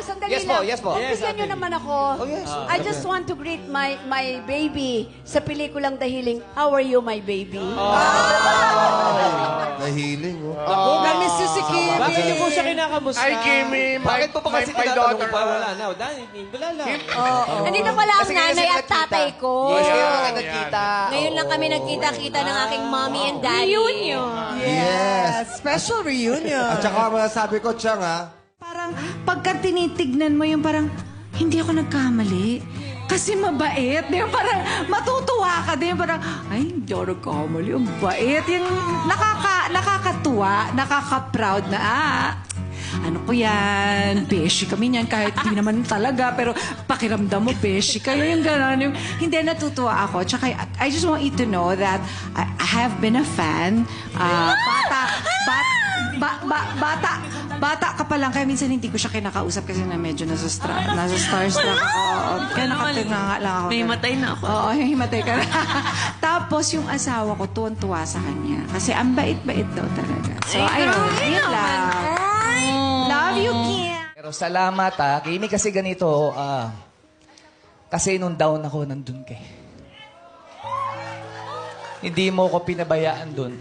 sandali Yes po, lang. yes po. Bigyan nyo naman ako. Oh, yes. I just want to greet my baby sa pelikulang Dahiling. How are you, my baby? Nahiling, oh. Ako, na-miss you si Kimi. Bakit niyo po siya kinakamusta? Ay, Kimi. Bakit po pa kasi my tinatanong daughter. pa? Wala na. Wala lang. Nandito pala ang Kasi ngayon nanay sila at tatay nagkita. ko. Yes, ngayon Yeah, lang nagkita. Ngayon lang kami nagkita-kita ng aking mommy and daddy. Reunion. Yes. Special reunion. At saka masasabi ko, Chang, ha? Parang pagka tinitignan mo yung parang, hindi ako nagkamali. Kasi mabait. Di ba? Parang matutuwa ka din. Parang, ay, hindi ako nagkamali. Ang bait. Yung nakakatuwa, nakaka-proud na, ano ko yan, beshi kami niyan, kahit di naman talaga, pero pakiramdam mo, beshi kayo, yung gano'n. Yung, hindi, natutuwa ako. Tsaka, I just want you to know that I have been a fan. Bata ka pa lang, kaya minsan hindi ko siya kinakausap kasi na medyo nasa starstruck ako. Kaya nakatinganga lang ako. May matay na ako. Oo, himatay ka na. Tapos yung asawa ko, tuwan-tuwa sa kanya. Kasi ang bait-bait daw talaga. So, ayun, yun lang. Love you, Kim. Pero salamat Kimi, kasi ganito, kasi nung down ako, nandun ka. Hindi mo ko pinabayaan dun.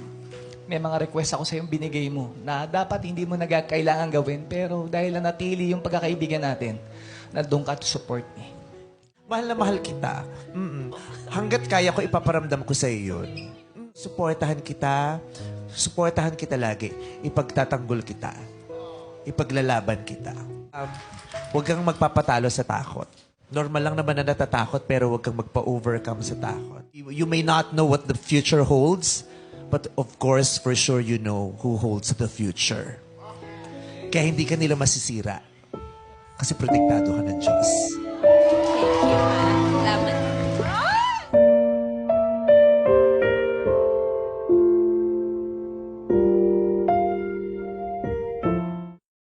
May mga request ako sa'yo binigay mo na dapat hindi mo kailangan gawin, pero dahil natili yung pagkakaibigan natin, nandun ka to support me. Mahal na mahal kita. Hanggat kaya ko, ipaparamdam ko sa iyo yun. Suportahan kita lagi. Ipagtatanggol kita. Ipaglalaban kita. Huwag kang magpapatalo sa takot. Normal lang naman na natatakot, pero huwag kang magpa-overcome sa takot. You may not know what the future holds, but of course, for sure, you know who holds the future. Kaya hindi ka nila masisira. Kasi protektado ka ng Diyos.